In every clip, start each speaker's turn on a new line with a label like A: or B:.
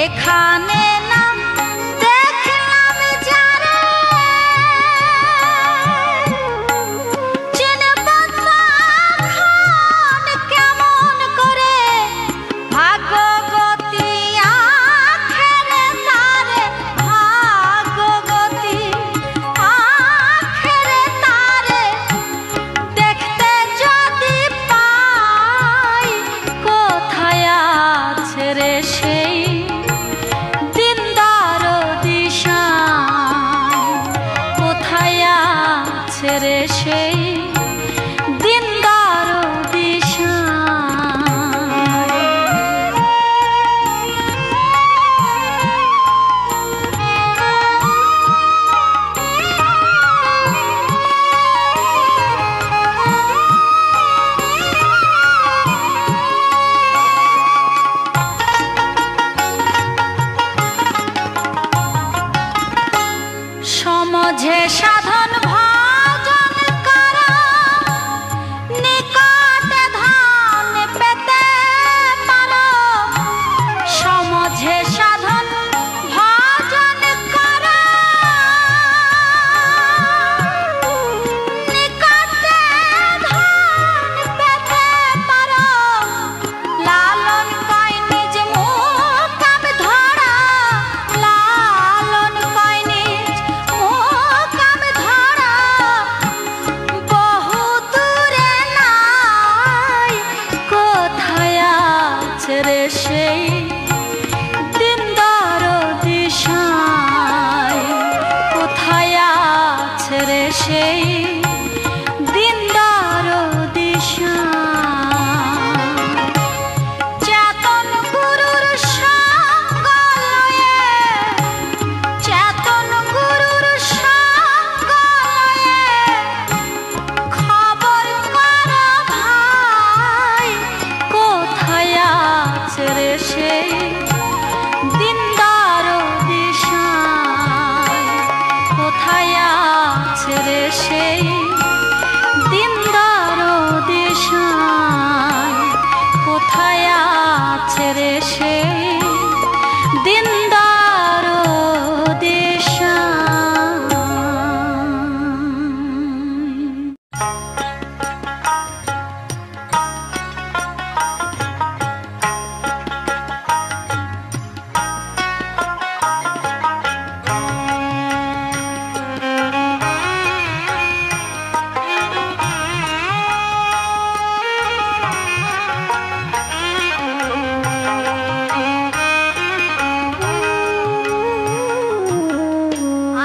A: এখানে না দেখলাম যারে চিনব তখন কেমন করে ভাগ্যবতী আখেরে তারে ভাগ্যবতী আখেরে তারে দেখতে যদি পাই কোথায় আছে রে সেই দিনদার দিশা কোথায় আছে রে সেই দিনদার দিশা সমঝে সাধন ভজন করা নিকটে ধন পেতে পারো সমঝে সাধন ভজন করা নিকটে ধন পেতে পারো লালন কয় নিজ মুকাম ধরা লালন কয় নিজ মুকাম ধরা বহু দূরে নাই কোথায় আছে রে সেই দিনদার দিশায় কোথায় আছে রে সেই দিনদার দিশায় চেতন গুরুর সঙ্গ লয়ে চেতন গুরুর সঙ্গ লয়ে খবর কর ভাই কোথায় আছে রে সেই দিনদার দিশায় কোথায় আছে রে সেই দিনদার দিশায় কোথায় আছে রে সেই দিনদার দিশায়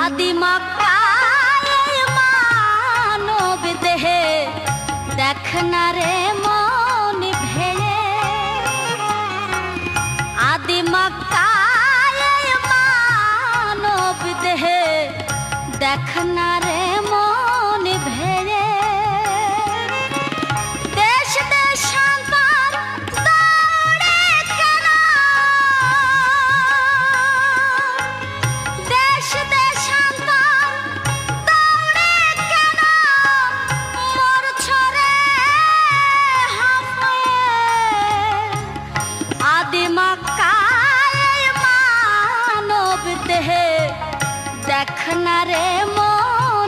A: আদি মক্কায় মানব দেহে দেখ না রে মন ভেঙে আদি মক্কায় মানব দেহে দেখ না রে মন ভেঙে দেশ দেশান্তর দৌড়ে কেন দেশ দেশান্তর দৌড়ে কেন মরছ রে হাঁপিয়ে আদি মক্কায় মানব দেহে দেখ না রে মন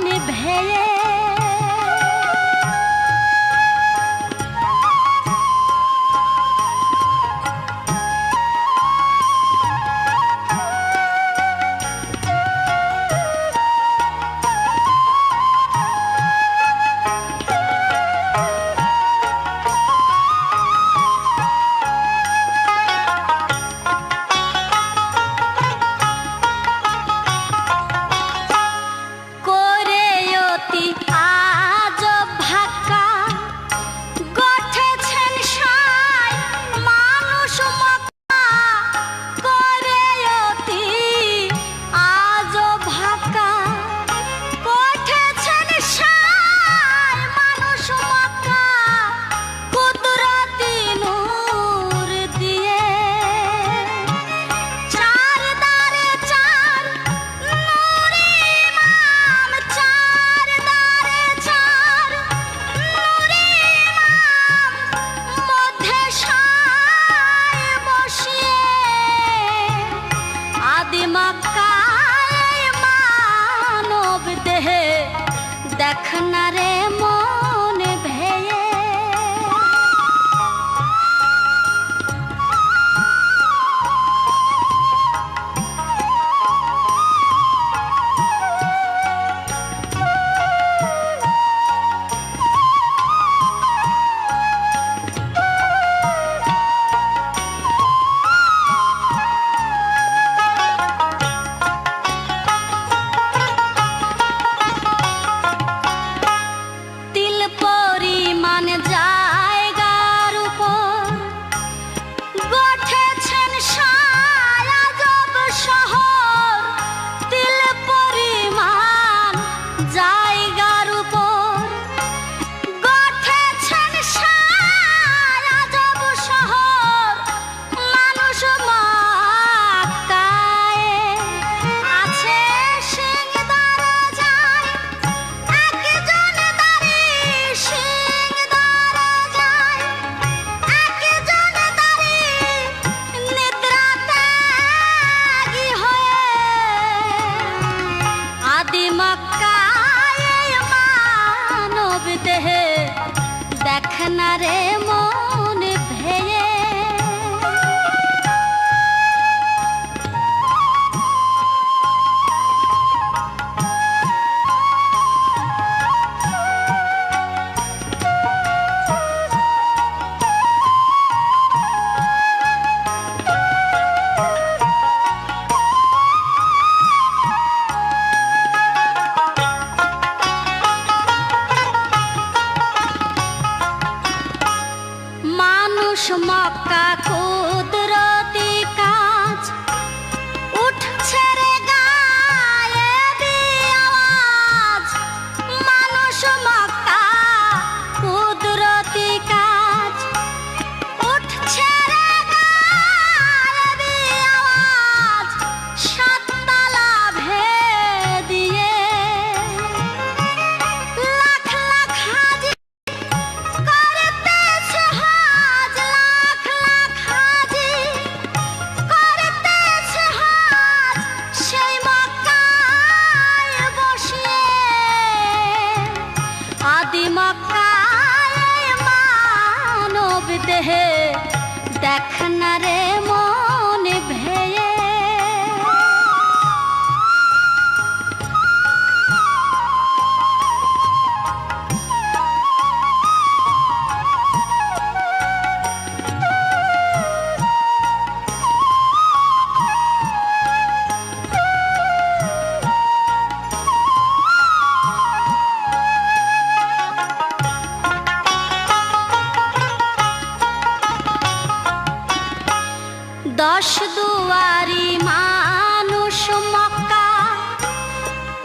A: দুয়ারি মানুষ মক্কা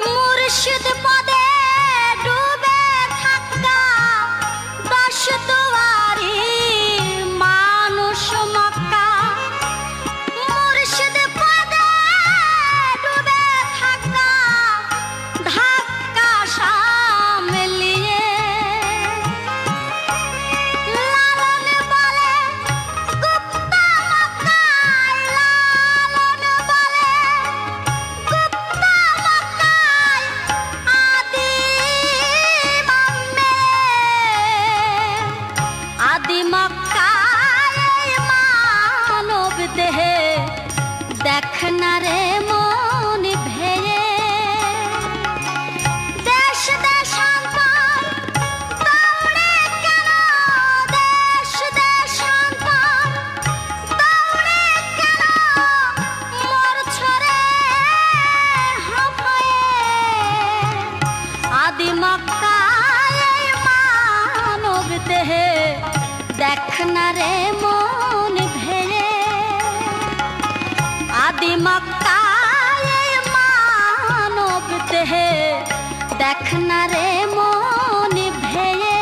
A: মুর্শিদ পদে ডুবে থাকা। 10 দুয়ারি মানুষ মক্কা মুর্শিদ পদে ডুবে থাকা। ধাক্কা সামলিয়ে লালন বলে গুপ্তা মক্কায়, লালন বলে গুপ্তা মক্কায় আদি মক্কায় মানব দেহে দেখ না রে মন ভেয়ে। দেশ দেশান্তর দৌড়ে কেন, দেশ দেশান্তর দৌড়ে কেন মরছ রে হাঁপায়ে। আদি মক্কায় মানব দেহে দেখ না রে মন ভেয়ে। আদি মক্কায় মানব দেহে দেখ না রে মন ভেয়ে।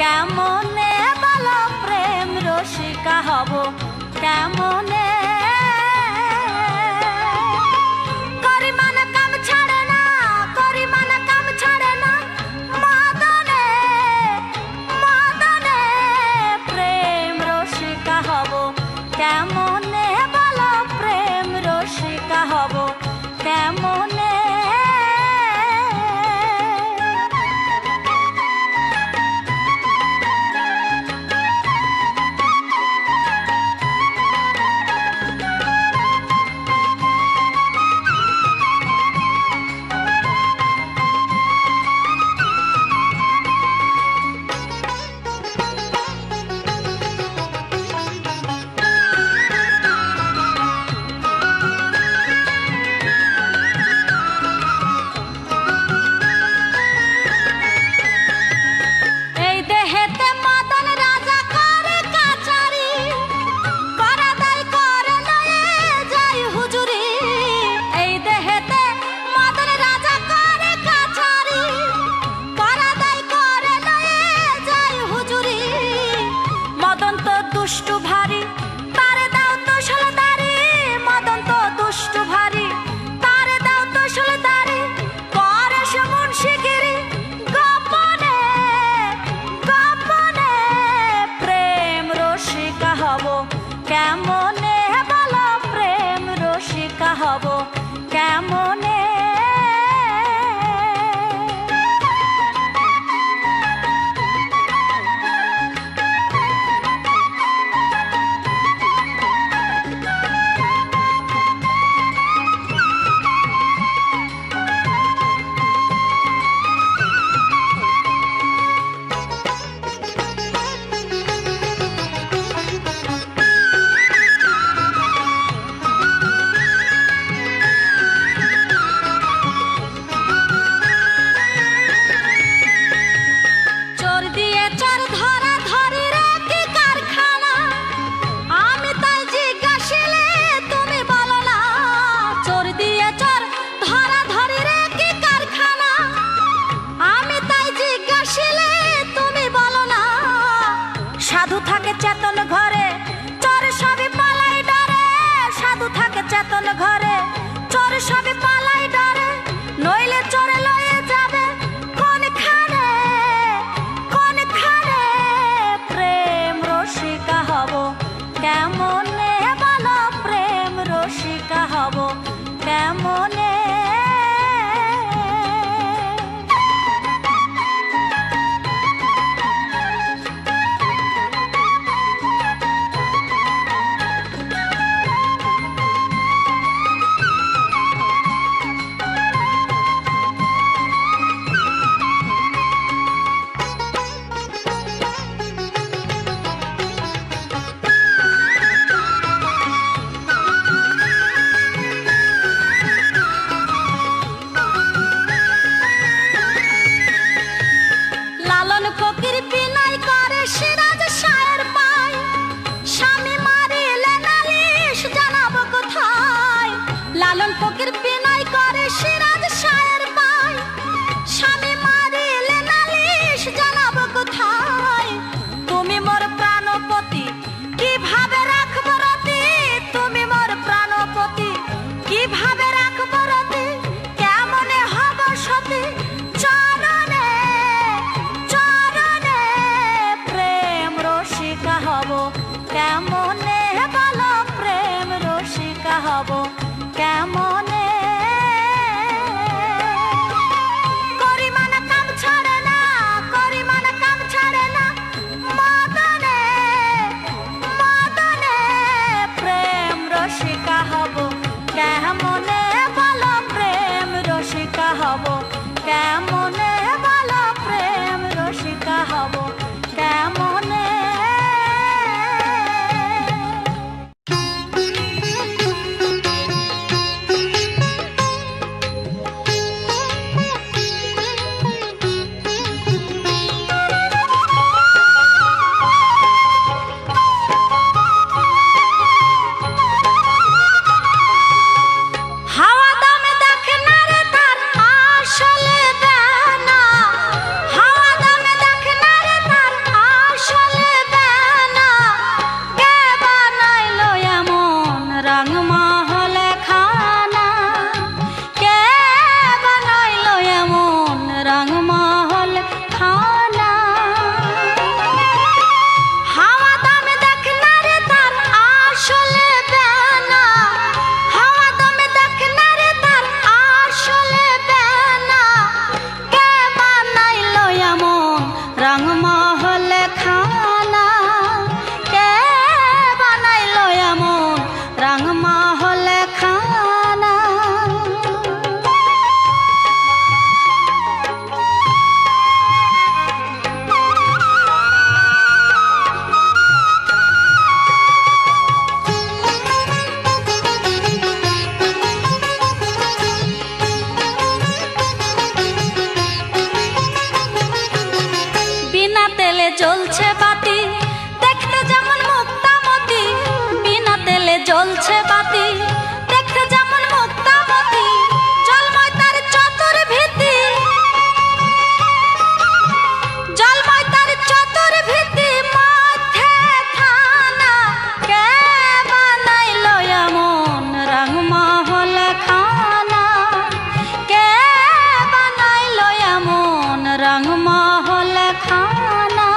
A: কেমনে বলো প্রেম রসিকা হব কেমনে। করিমান কাম ছাড়ে না, করিমান কাম ছাড়ে না মদনে, মদনে প্রেম রসিকা হব কেমনে বলো প্রেম রসিকা হব কেমনে। দুষ্টু ভারী তারে দাও তো শোলদারি, মদন তো দুষ্টু ভারী তারে দাও তো শোলদারি। করে সে মুন্সিগিরি গোপনে, গোপনে প্রেম রসিকা হব কেমনে বলো প্রেম রসিকা হব কেমনে। কেমনে বলো প্রেম রসিকা হব কেমনে। লালন ফকির বিনয় করে সিরাজ শায়ের পায়, স্বামী মারিলে নালিশ জানাবো কোথায়। লালন ফকির বিনয় করে সিরাজ শায়ের পায়, স্বামী মারিলে নালিশ জানাবো কোথায়। তুমি মোর প্রাণপতি কিভাবে রাখবো রতি, তুমি মোর প্রাণপতি কিভাবে রাখবো রতি, কেমনে হব সতী চরণে চরণে প্রেম রসিকা হব কেমনে বলো প্রেম রসিকা হব কেমনে। করিমানা কাম ছাড়ে না, করিমানা কাম ছাড়ে না মদনে মদনে প্রেম রসিকা হব কেমনে বলো প্রেম রসিকা হব কেমনে বলো প্রেম রসিকা হব কেমনে। হাওয়া দামে দেখে না রে তার আসলে বেনা, হাওয়া দামে দেখে না রে তার আসলে বেনা। কে বানাইলো এমন রং মহলে খানা, কে বানাইলো এমন রং মহল খানা। হাওয়া দামে দেখে না রে তার আসলে বেনা, হাওয়া দামে দেখে না রে তার আসলে বেনা। কে বানাইলো এমন রং মহল খানা, কে বানাইলো এমন রং মহল খানা। বিনা তেলে জ্বলছে বাতি দেখতে যেমন মুক্তামতি, বিনা তেলে জ্বলছে বাতি দেখতে যেমন মুক্তামতি। জলময় তার চতুর ভীতি, জলময় তার চতুর ভীতি মধ্যে থানা। কে বানাইলো এমন রং মহল খানা, কে বানাইলো এমন রং মহল খানা।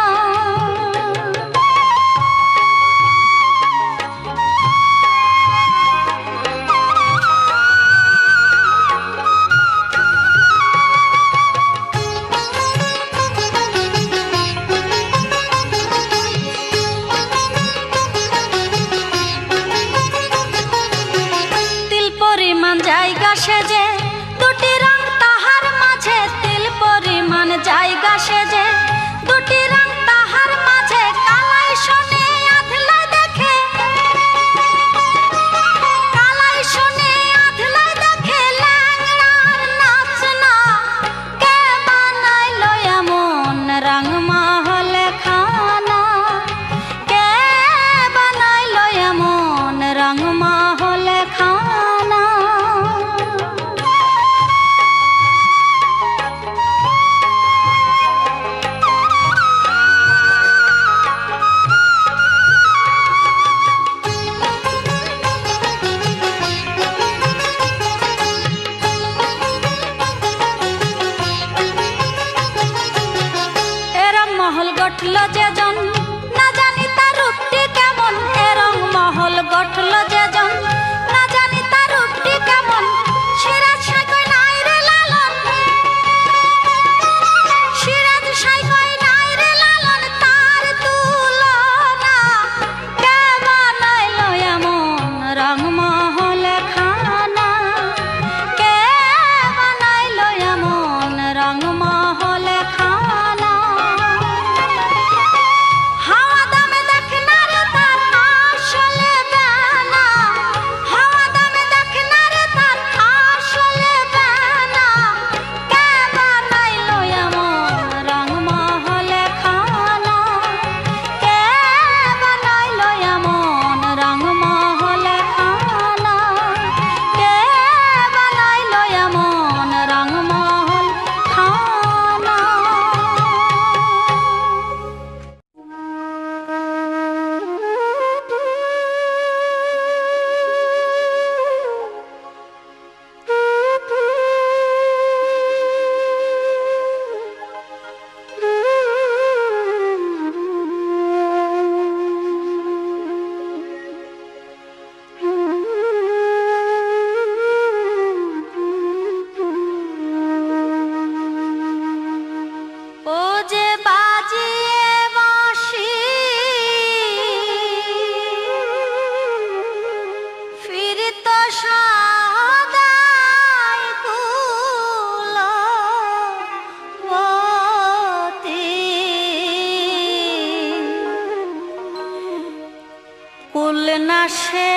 A: না সে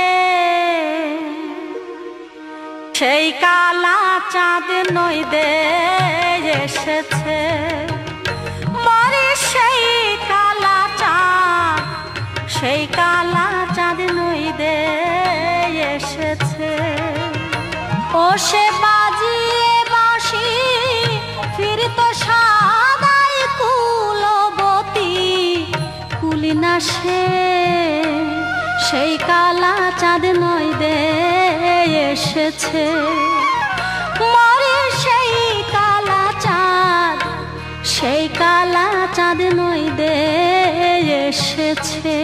A: সেই কালা চাঁদ নইদে এসেছে মরি সেই কালা চাঁদ সেই কালা চাঁদ নইদে এসেছে ও সে বাজিয়ে বাঁশি ফিরত সাদাই কুলবতী কুলি না সে সেই কালা চাঁদ নইদে এসেছে মরে সেই কালা চাঁদ সেই কালা চাঁদ নইদে এসেছে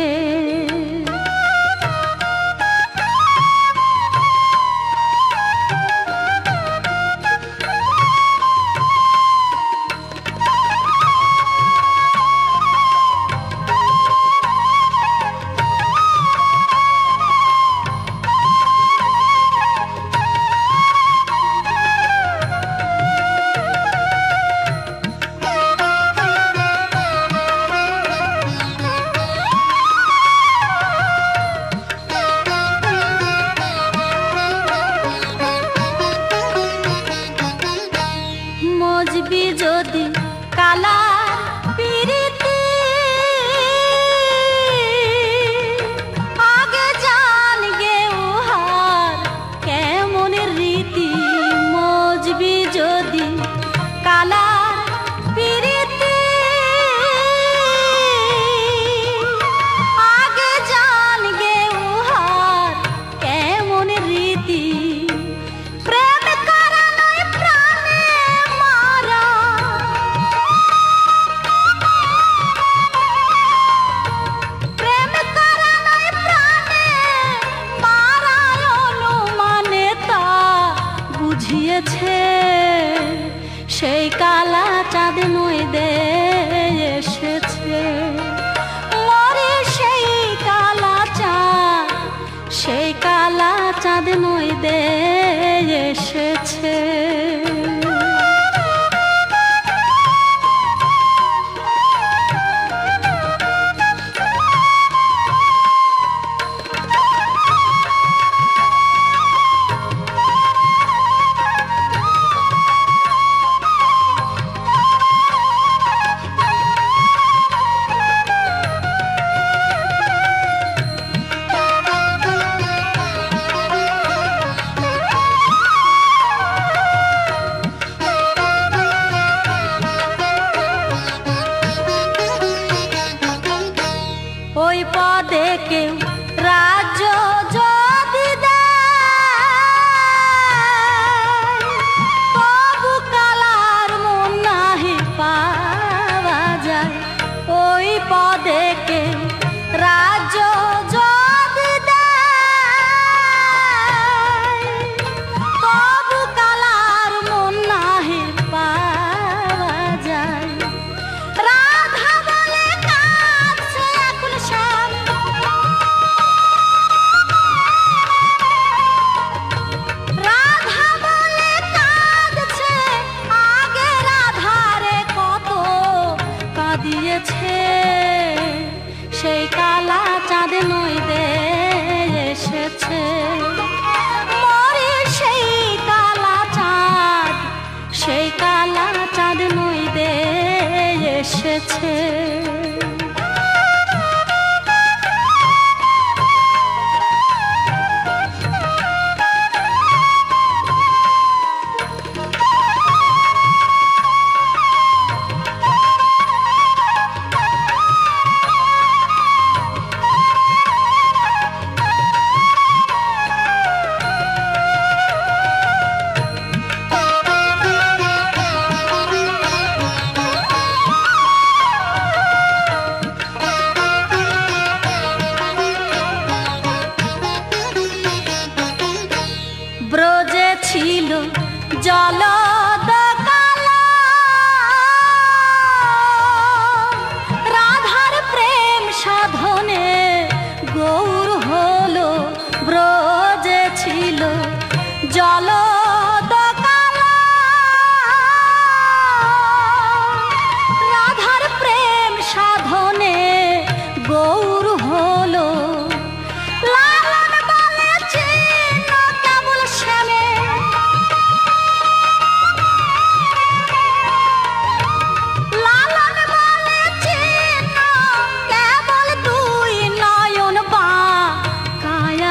A: মজবি যদি কালা পিরিতি আগে জান গে উহার কেমন রীতি মজবি যদি কালা পিরিতি আগে জান গে উহার কেমন রীতি বুঝিয়েছে সেই কালা চাঁদ নইদে এসেছে মরে সেই কালা চাঁদ সেই কালা চাঁদ নইদে এসেছে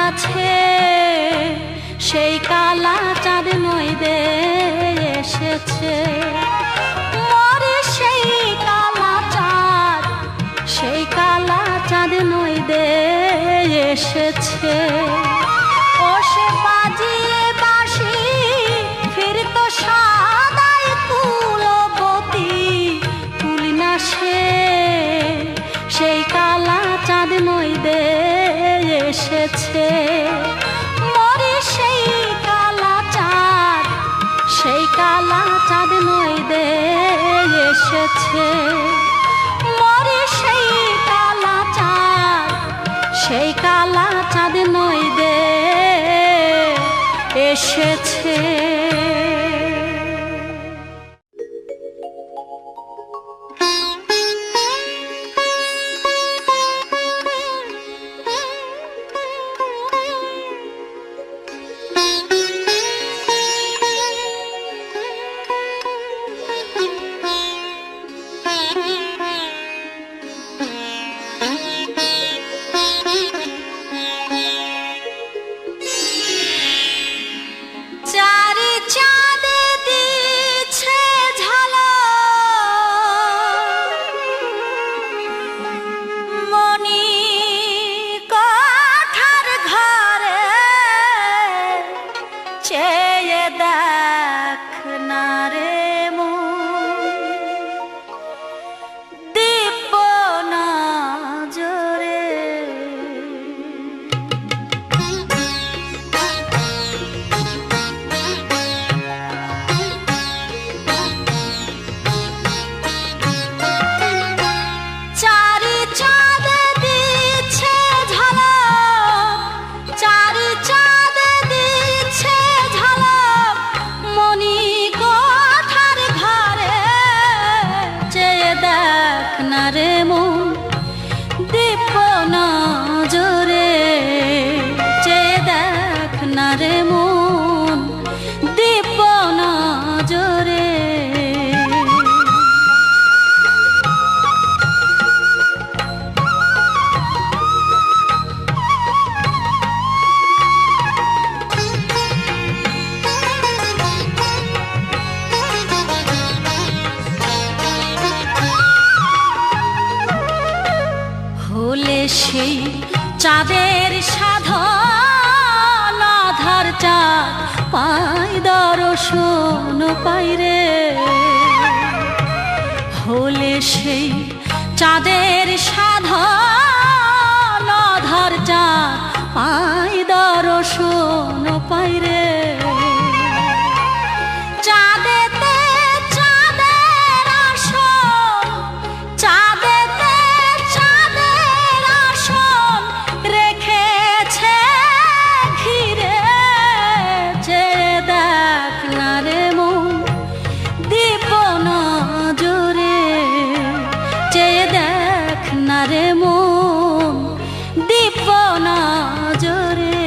A: কাছে সেই কালা চাঁদ নইদে এসেছে। মরে সেই কালা চাঁদ, সেই কালা চাঁদ নইদে এসেছে। ও সে বাজিয়ে বাঁশি ফিরতো সাদাই কুলবতী, তুলি না সে সেই কালা চাঁদ নইদে এসেছে। মরে সেই কালা চাঁদ, সেই কালা চাঁদ নইদে এসেছে। মরে সেই কালা চাঁদ, সেই কালা চাঁদ নইদে এসেছে। সেই চাঁদের সাধন আধার চাঁদ পাই দর্শন পাই রে। হলে সেই চাঁদের সাধন আধার চাঁদ পাই দর্শন পাই রে। রে মন দীপ নজরে।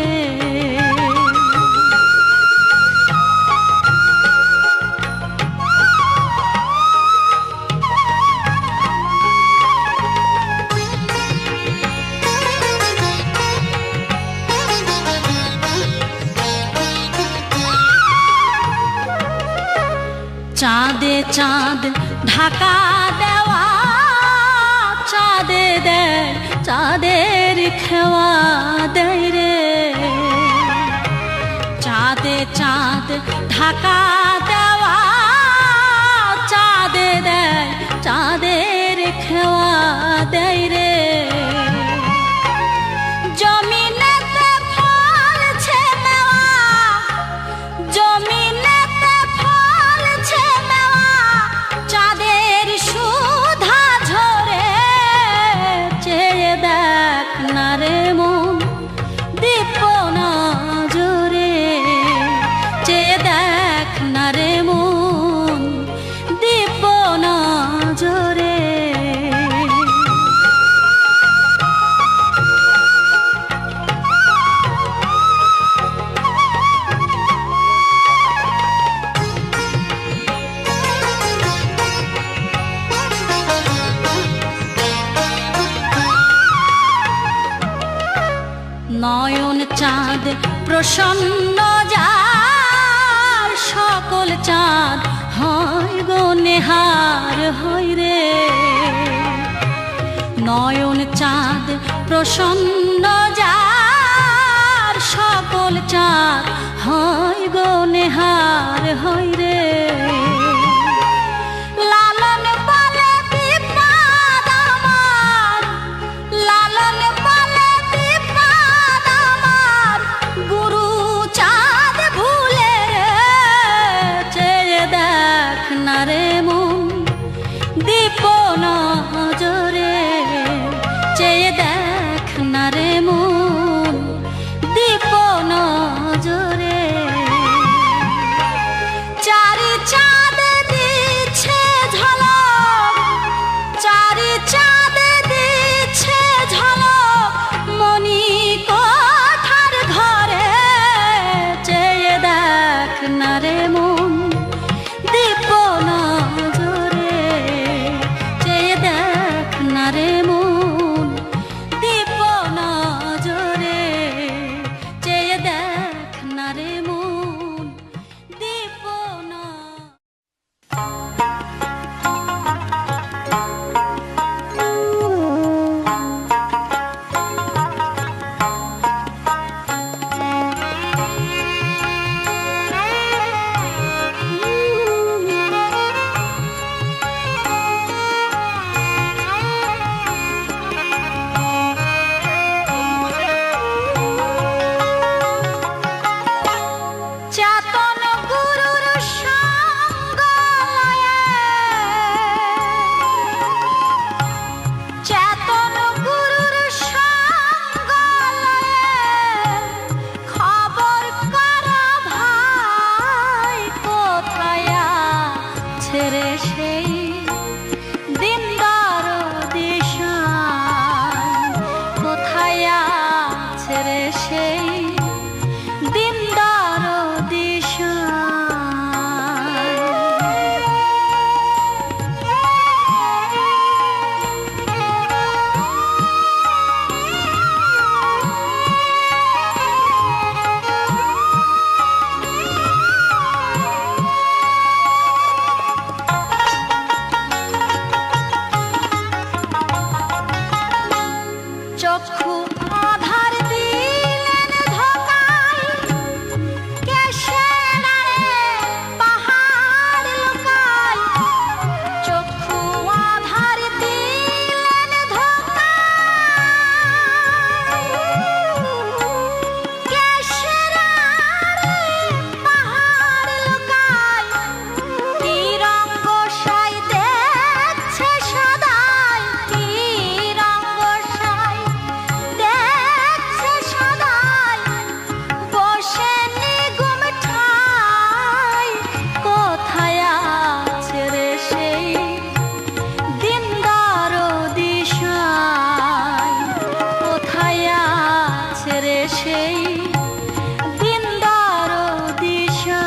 A: চাঁদে চাঁদ ঢাকা দেওয়া, চাঁদে দেয় চাঁদের খেওয়া দেয় রে। চাঁদে চাঁদ ঢাকা দেওয়া, চাঁদে দেয় চাঁদের খেওয়া দেয় রে। জমিনেতে ফলছে মেওয়া, জমিনেতে ফলছে মেওয়া, চাঁদের সুধা ঝরে। চেয়ে দেখ না রে মন দীপ নজরে, চেয়ে দেখ না চাঁদ প্রসন্ন যার সকল চাঁদ হয় গো নেহার হয় রে। নয়ন চাঁদ প্রসন্ন যার সকল চাঁদ হয় গো নেহার হয় রে। লালন বলে বিপদ আমার, লালন বলে বিপদ আমার, গুরু চাঁদ ভুলে রে। চেয়ে দেখ না রে মন দীপ নজরে, চেয়ে দেখ না রে মন দীপ নজরে। চারি চাঁদ দিচ্ছে ঝলক, চারি চাঁদ দিচ্ছে ঝলক মনি কোঠার ঘরে। চেয়ে দেখ না রে মন দীপ নজরে, চেয়ে দেখ না রে মন দীপ নজরে, চেয়ে দেখ না রে মন দীপ চেতন গুরুর সঙ্গ লয়ে, চেতন গুরুর সঙ্গ লয়ে খবর কর ভাই কোথায় ছেড়ে সেই দিনদার দিশায়, কোথায় ছেড়ে সেই দিনদার চক্ষু আধার দিলেন ধোকায়, কেশেরারে পাহাড় লুকায়। চক্ষু আধার দিলেন ধোকায়, কেশেরারে পাহাড় লুকায়। কি রঙ্গ সাই দেখছে সদাই, কি রঙ্গ সাই দেখছে সদাই, বসে নিগুম ঠাই। কোথায় আছে রে সেই দিনদার দিশায়, কোথায় আছে রে সেই দিনদার দিশায়।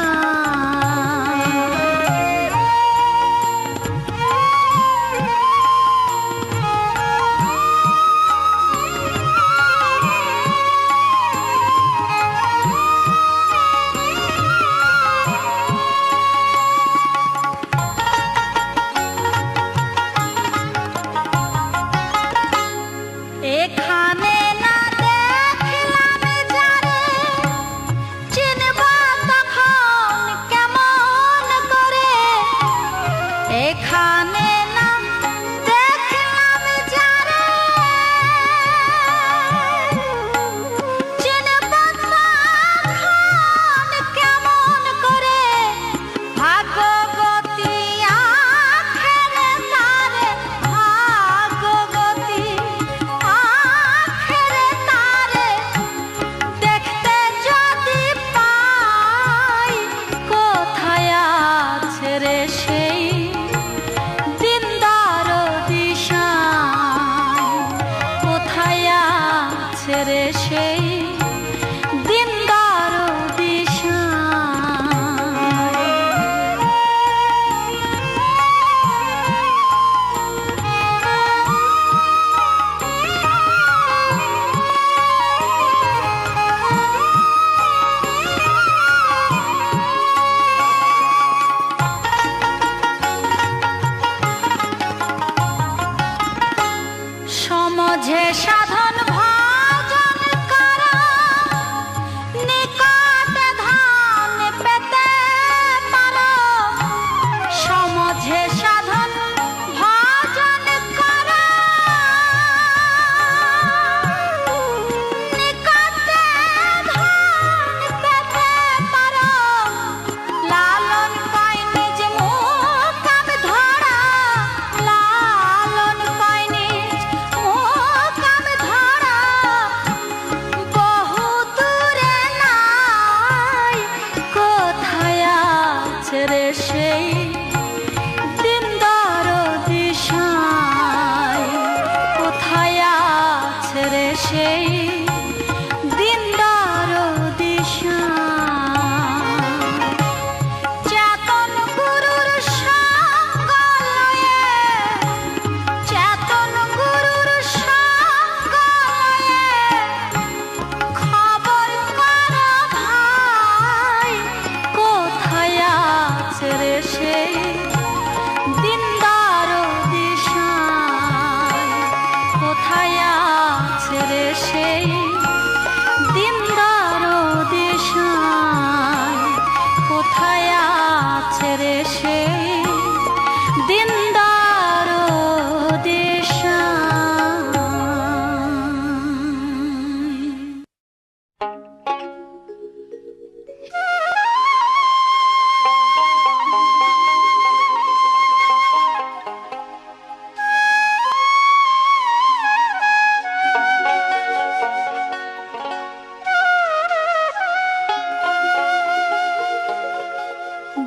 A: এখানে না দেখলাম যারে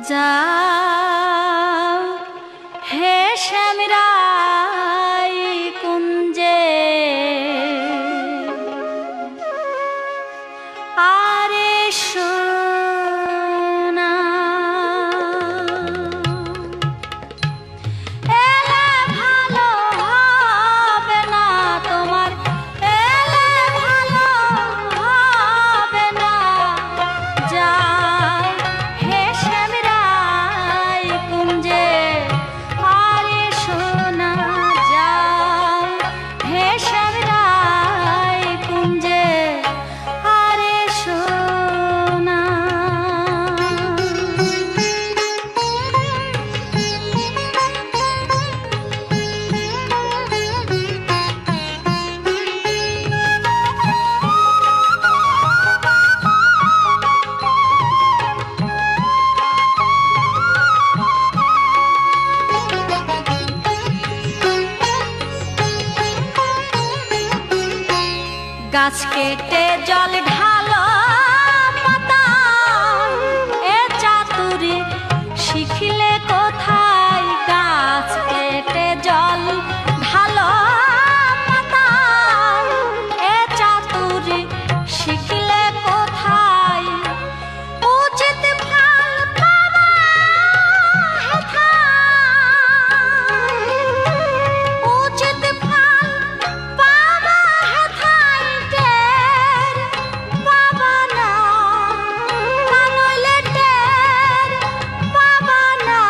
A: যাও হে শ্যামরাই কুঞ্জে আরে সোনা এলে ভালো হবে না তোমার এলে ভালো হবে না যাও হে শ্যামরাই কুঞ্জে আরে সোনা যাও হে শ্যামরাই কুঞ্জে আরে সোনা গাছ কেটে জল ঢালো পাতা এ চাতুরি শিখিলে কোথায় গাছ কেটে জল ঢালো পাতা এ চাতুরি শিখিলে কোথায় উচিত ফল পাবা হেথায় উচিত ফল পাবা হেথায় টের পাবা না কানইলে টের পাবা না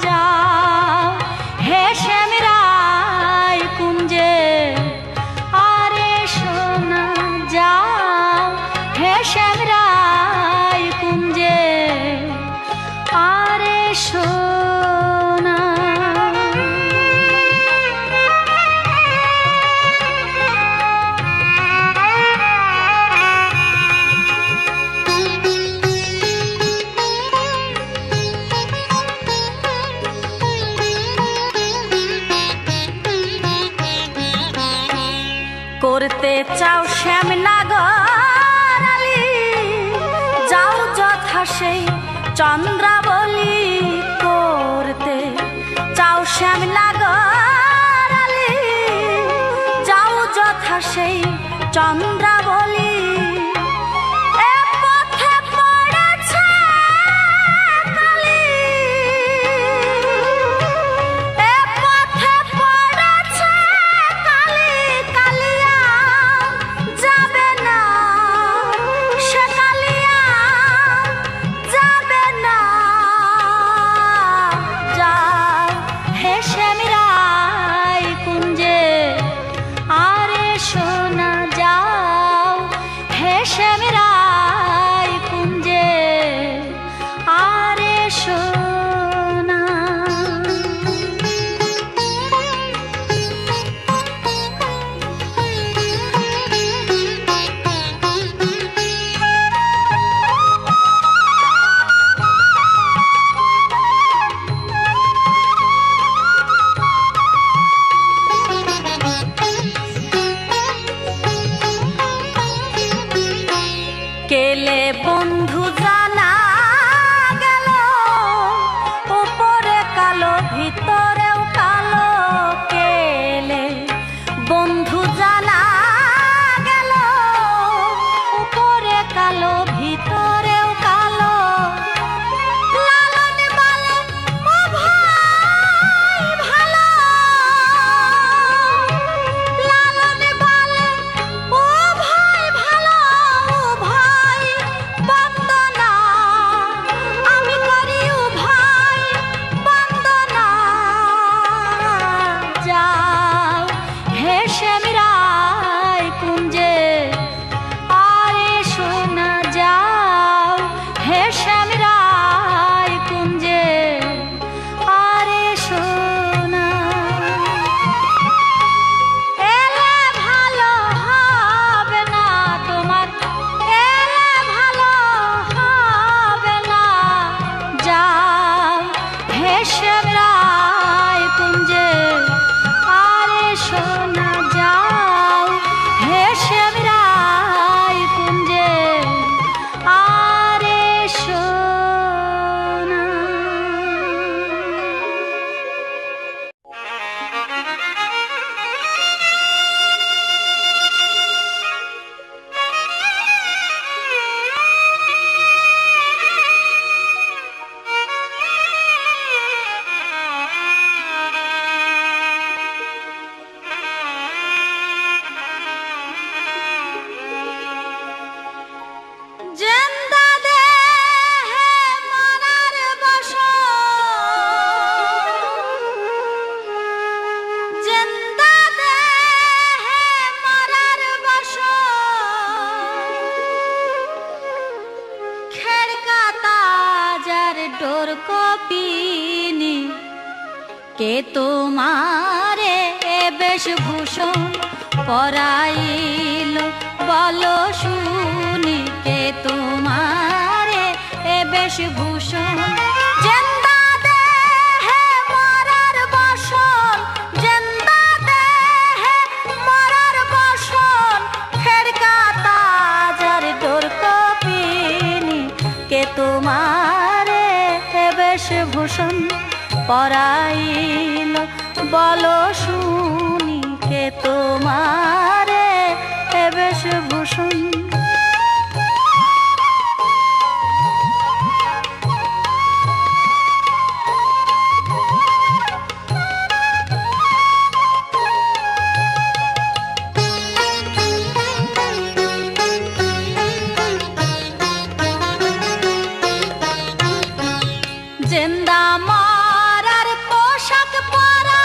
A: যাও হে শ্যামরাই কুঞ্জে আরে সোনা যাও হে শ্যামরাই কুঞ্জে আরে সোনা করতে চাও শ্যামনগর আলী যাও যথা সেই চন্দ্রাবলী করতে চাও শ্যামনগর আলী যাও যথা সেই চন্দ্রাবলী এ পথে পড়েছে কালী এ পথে পড়েছে কালী কালিয়া যাবে না সে কালিয়া যাবে না যাও হে শ্যামরাই কুঞ্জে আরে সোনা যাও হে শ্যামরাই কুঞ্জে আরে সোনা কেলে বন্ধু জানা গেল উপরে কালো ভিতরেও কালো কেলে বন্ধু জানা গেল উপরে কালো ভিতরেও কালো লালন বলে ও ভাই ভালো লালন বলে ও ভাই ভালো ও ভাই বন্দনা কে তোমারে বেশভূষণ পরাইল বলো শুনি, কে তোমারে বেশভূষণ জিন্দা দেহে মরার বসন, জিন্দা দেহে মরার বসন, ফেরকা তাজার ডোর কপিনি, কে তোমারে বেশভূষণ পরাইল বলো শুনি, কে তোমারে বেশভূষণ। জিন্দা মরার পোশাক পরা,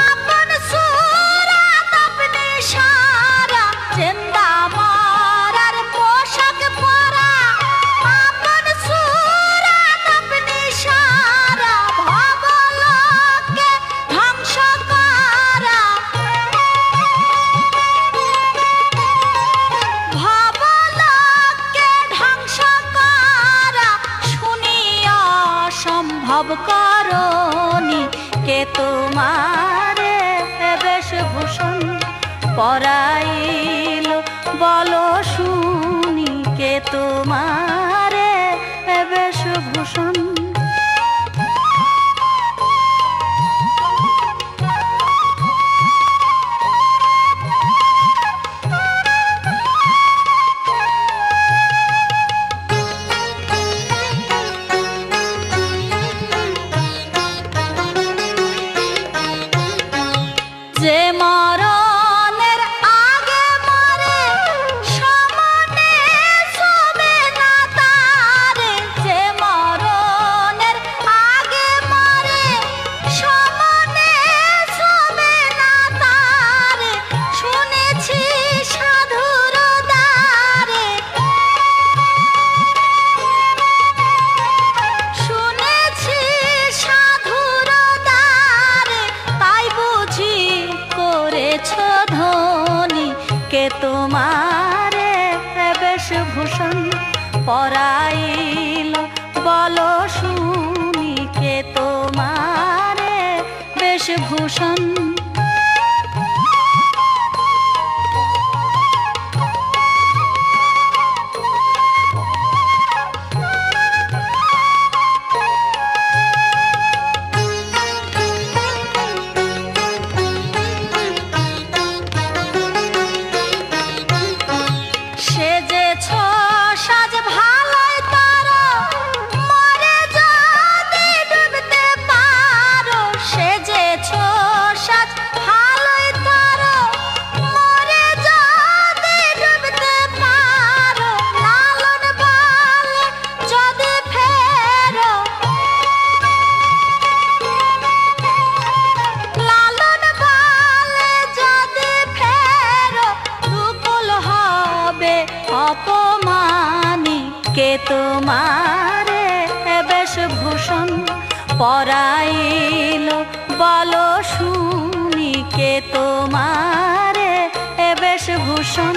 A: আপন সুরাত আপনি সারা, জিন্দা মরার পোশাক পরা, আপন সুরাত আপনি সারা, ভবলোকে ধ্বংস করা, ভবলোকে ধ্বংস করা, শুনিয়া সম্ভব করনি, কে তোমারে বেশভূষণ পরাইল বলো শুনি, কে তোমারে বেশভূষণ। যে মরণের আগে মরে সামনে শোবে না তারে, যে মরণের আগে মরে সামনে শোবে না তারে, শুনেছি সাধুর দ্বারে, শুনেছি সাধুর দ্বারে, তাই বুঝি করেছ ধনী, কে তোমারে বেশভূষণ পরাইল বলো শুনি, কে তোমারে বেশভূষণ। সেজেছ সাজ ভালোই তারো, মরে যদি ডুবতে পারো, সেজেছ সাজ ভালোই তারো, মরে যদি ডুবতে পারো, লালন বলে যদি ফেরো, লালন বলে যদি ফেরো, দুকুল হবে অপমানি, কে তোমারে বেশভূষণ পরাইল বলো শুনি, কে তোমারে বেশভূষণ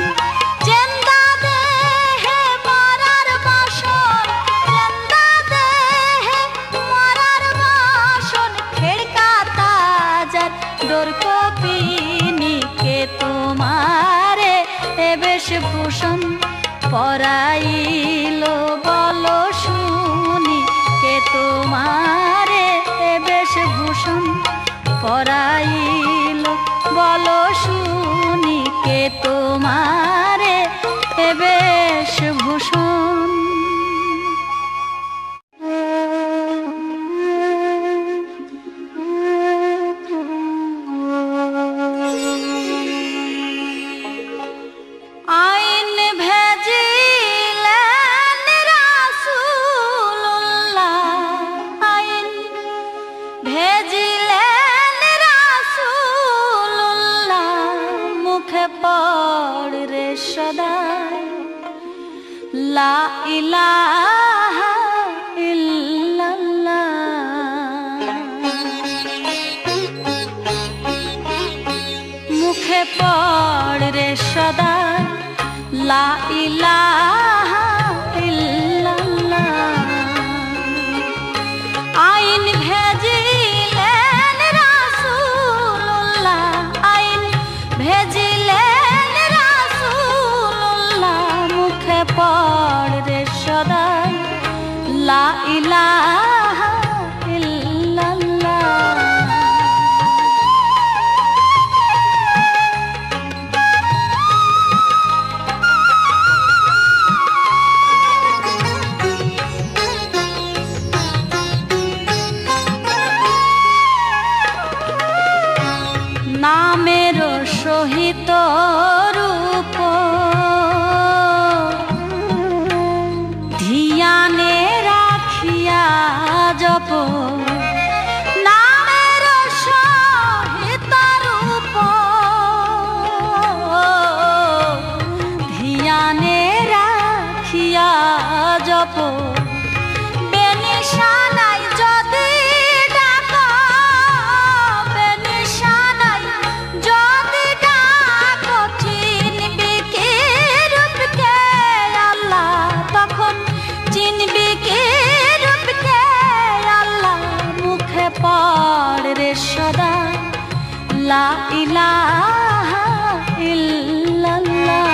A: জিন্দা দেহে মরার বসন, জিন্দা দেহে মরার বসন, ফেরকা তাজার ডোর কপিনি, কে তোমারে বেশভূষণ পরাইল বলো শুনি, কে তোমারে বেশভূষণ পরাইল বলো শুনি, কে তোমারে বেশভূষণ। আইন ভেজিলেন রাসূলুল্লাহ, আইন ভেজিলেন রাসূলুল্লাহ, মুখে পড় রে সদাই লা ইলাহা ইল্লাল্লাহ। লা ইলাহা ইল্লাল্লাহ। আইন ভেজিলেন রাসূলুল্লাহ, আইন ভেজিলেন রাসূলুল্লাহ, মুখে পড় রে সদাই লা ইলাহা ইল্লাল্লাহ। নামের সহিত রূপ ধিয়ানে রাখিয়া জপ, নামের সহিত রূপ ধিয়ানে রাখিয়া জপ, বেনিশানাই যদি ডাক, বেনিশানাই যদি ডাক, চিনবি কি রূপকে আল্লাহ, তখন চিনবি কি রূপকে আল্লাহ, মুখে পড় রে সদা লা ইলাহা ইল্লাল্লাহ।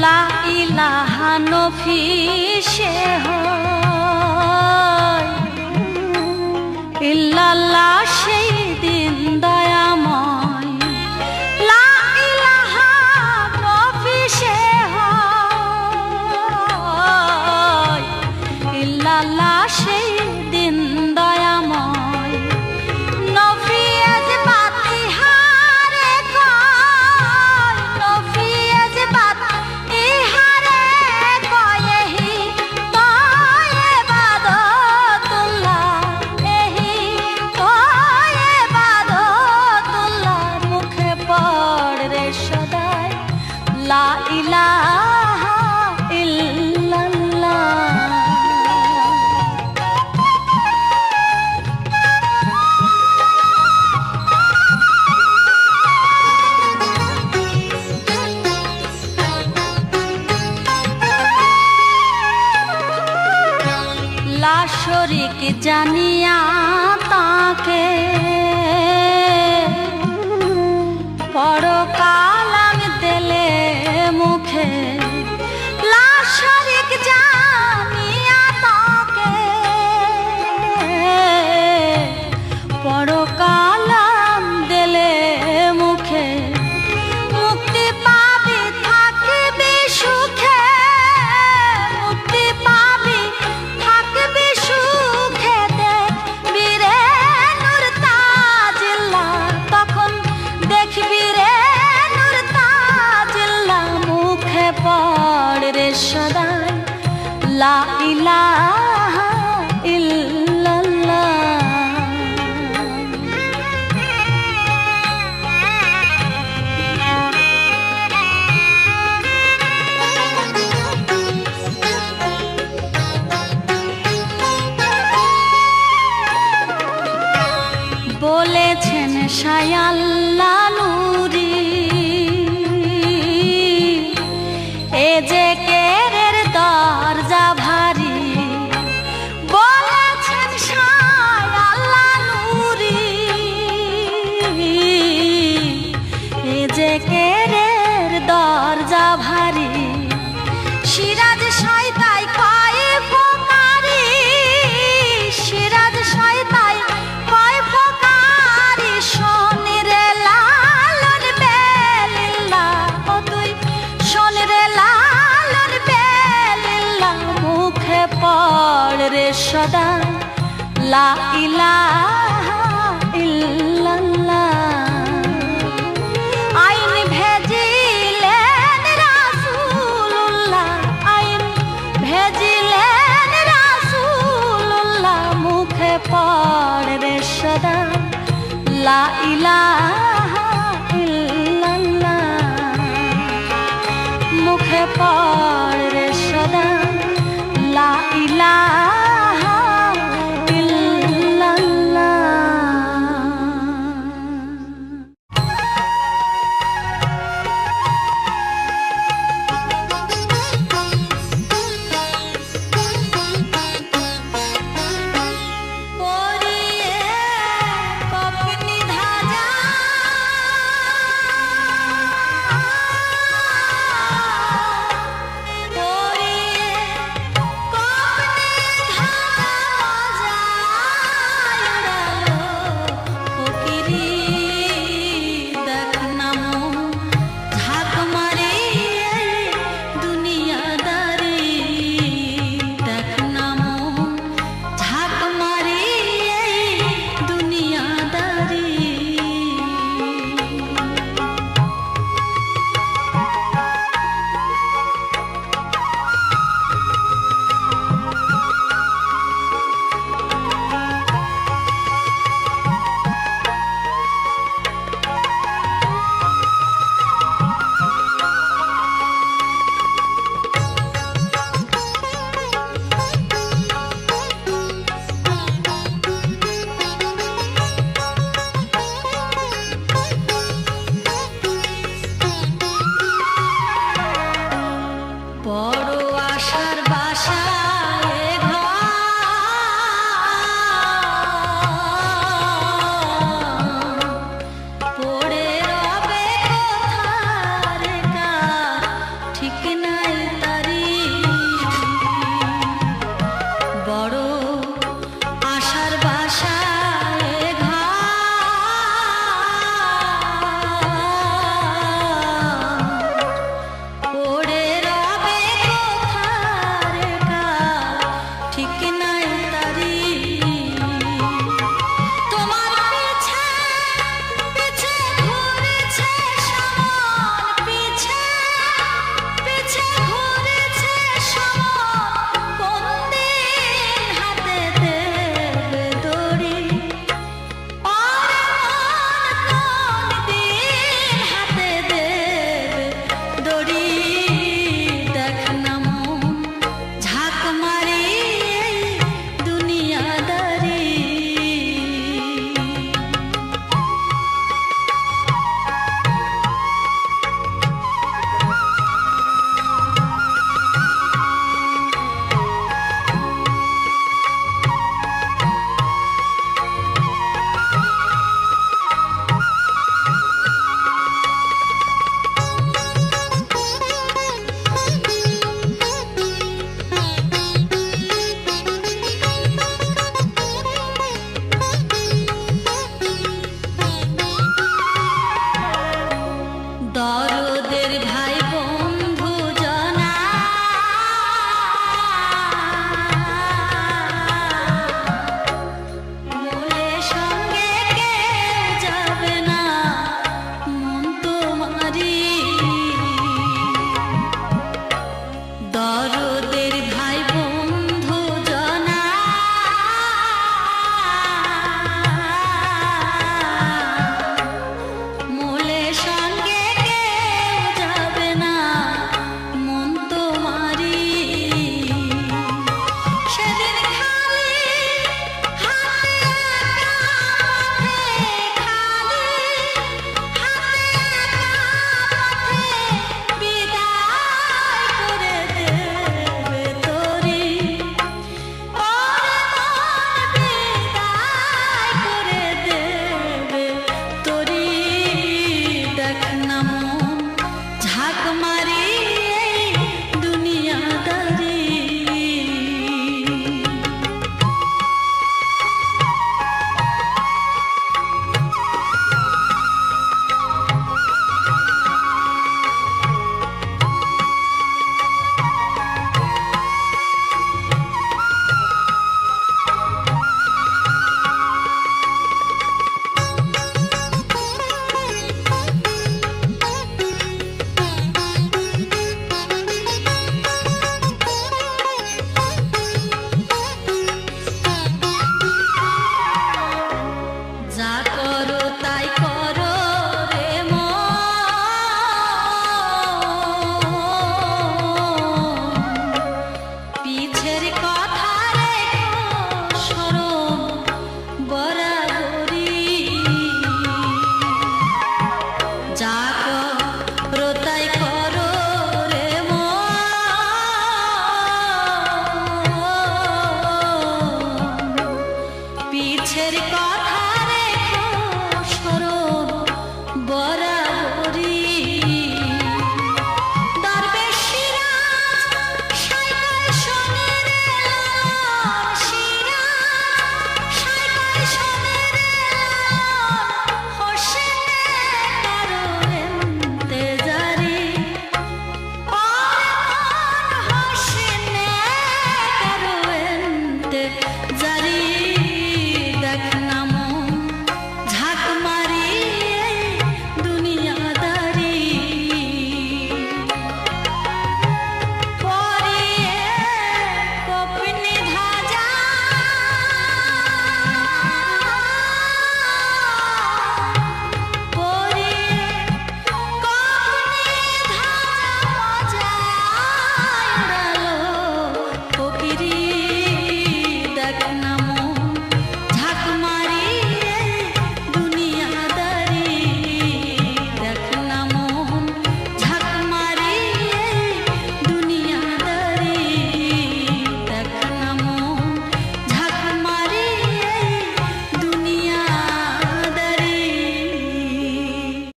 A: লা ইলাহা নফি সে হয়, ইল্লাল্লাহ সেই দিন দয়াময়, লা ইলাহা নফি সে হয়, ইল্লাল্লাহ সেই দিন দয়াময়, নফি আজ বাতিহারে কয়, নফি আজ বাতিহারে কয়, এহি কয় ইবাদতুল্লাহ, এহি কয় ইবাদতুল্লাহ, মুখে পড় রে সদাই লা ইলাহা ইল্লাল্লাহ। লা শরীক জানিয়া তাকে পরকাল আমি দিলে মুখে, লা শরীক জানিয়া তাকে পরকাল আমি দিলে মুখে, মুক্তি পাবি থাকবি সুখে, মুক্তি পাবি থাকবি সুখে, দেখবি রে নূর তাজিল্লাহ, তখন দেখবি রে নূর তাজিল্লাহ, মুখে পড় রে সদাই লা ইলাহা ইল্লাল্লাহ। বলেছেন শায়াল্লা নুরি, এ যে কেরের দরজা ভারী, বলেছেন শায়াল্লা নুরি, এ যে কেরের দরজা ভারী, সিরাজ শয়তাই কয় ফোকারি, সিরাজ শয়তাই কয় ফোকারি, শোন রে লালন বেলিল্লাহ, ও তুই শোন রে লালন বেলিল্লাহ, মুখে পড় রে সদা লা ইলাহা ইল্লাল্লাহ। আইন ভেজিলেন রাসূলুল্লাহ, আইন ভেজিলেন রাসূলুল্লাহ, মুখে পড় রে সদা লা ইলাহা ইল্লাল্লাহ। মুখে পাড়